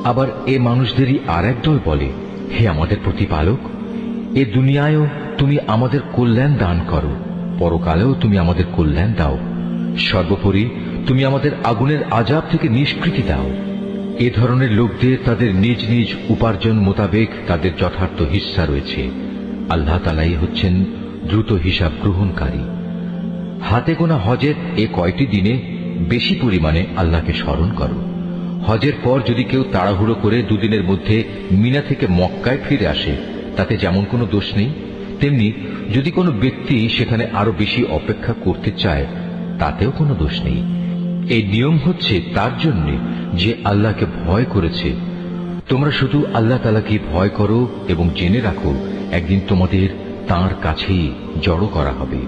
আবার এ মানুষদেরই আর এক দল বলে, হে আমাদের প্রতিপালক, এ দুনিয়ায়ও তুমি আমাদের কল্যাণ দান করো, পরকালেও তুমি আমাদের কল্যাণ দাও, সর্বোপরি তুমি আমাদের আগুনের আযাব থেকে নিষ্কৃতি দাও। এ ধরনের লোকদের তাদের নিজ নিজ উপার্জন মোতাবেক তাদের যথার্থ হিস্সা রয়েছে। আল্লাহ তাআলাই হচ্ছেন দ্রুত হিসাব গ্রহণকারী। হাতে গোনা হজের এ কয়টি দিনে বেশি পরিমাণে আল্লাহকে স্মরণ করো। হজের পর যদি কেউ তাড়াহুড়ো করে দুদিনের মধ্যে মিনা থেকে মক্কায় ফিরে আসে, তাতে যেমন কোনো দোষ নেই, তেমনি যদি কোনো ব্যক্তি সেখানে আরো বেশি অপেক্ষা করতে চায়, তাতেও কোনো দোষ নেই। এই নিয়ম হচ্ছে তার জন্য যে আল্লাহকে ভয় করেছে। তোমরা শুধু আল্লাহ তাআলাকে ভয় করো এবং জেনে রাখো একদিন তোমাদের তাঁর কাছেই জড়ো করা হবে।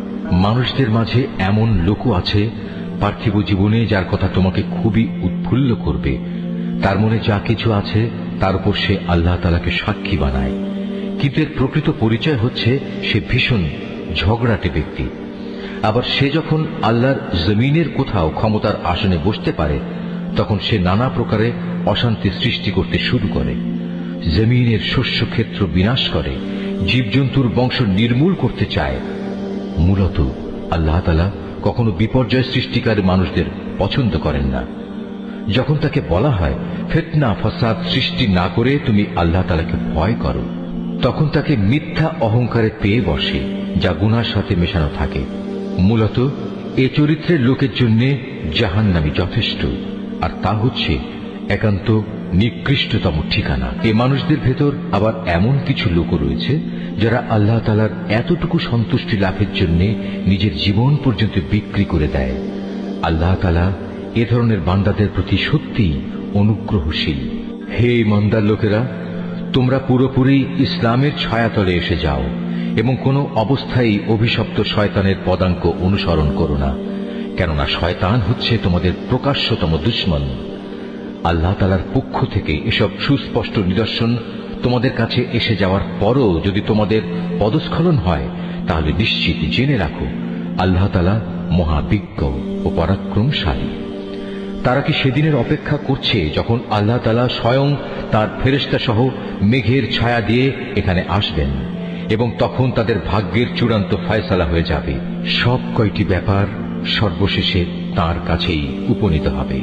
মানুষদের মাঝে এমন লোকও আছে পার্থিব জীবনে যার কথা তোমাকে খুবই উৎফুল্ল করবে। তার মনে যা কিছু আছে তার উপর সে আল্লাহ তাআলাকে সাক্ষী বানায়, কিন্তু এর প্রকৃত পরিচয় হচ্ছে সে ভীষণ ঝগড়াটে ব্যক্তি। আবার সে যখন আল্লাহর জমিনের কোথাও ক্ষমতার আসনে বসতে পারে, তখন সে নানা প্রকারে অশান্তি সৃষ্টি করতে শুরু করে, জমিনের শস্য ক্ষেত্র বিনাশ করে, জীবজন্তুর বংশ নির্মূল করতে চায়। মূলত আল্লাহ তাআলা কখনো বিপর্যয় সৃষ্টিকারী মানুষদের পছন্দ করেন না। যখন তাকে বলা হয় ফিতনা ফাসাদ সৃষ্টি না করে তুমি আল্লাহ তাআলাকে ভয় করো, তখন তাকে মিথ্যা অহংকারে পেয়ে বসে, যা গুনার সাথে মেশানো থাকে। মূলত এ চরিত্রের লোকের জন্য জাহান্নামী যথেষ্ট, আর তা হচ্ছে একান্ত নিকৃষ্টতম ঠিকানা। এ মানুষদের ভেতর আবার এমন কিছু লোক রয়েছে যারা আল্লাহ তাআলার এতটুকু সন্তুষ্টি লাভের জন্য নিজের জীবন পর্যন্ত বিক্রি করে দেয়। আল্লাহ তাআলা এ ধরনের বান্দাদের প্রতি সত্যিই অনুগ্রহশীল। হে ইমানদার লোকেরা, তোমরা পুরোপুরি ইসলামের ছায়াতলে এসে যাও এবং কোনো অবস্থায় অভিশপ্ত শয়তানের পদাঙ্ক অনুসরণ করো না, কেননা শয়তান হচ্ছে তোমাদের প্রকাশ্যতম দুশমন। আল্লাহ তাআলার পক্ষ থেকে এসব সুস্পষ্ট নিদর্শন তোমাদের কাছে এসে যাওয়ার পরও যদি তোমাদের পদস্খলন হয়, তাহলে নিশ্চিত জেনে রাখো আল্লাহ তাআলা মহাবিজ্ঞ ও পরাক্রমশালী। তারা কি সেদিনের অপেক্ষা করছে যখন আল্লাহ তাআলা স্বয়ং তার ফেরেশতা সহ মেঘের ছায়া দিয়ে এখানে আসবেন এবং তখন তাদের ভাগ্যের চূড়ান্ত ফয়সালা হয়ে যাবে। সব কয়টি ব্যাপার সর্বশেষে তাঁর কাছেই উপনীত হবে।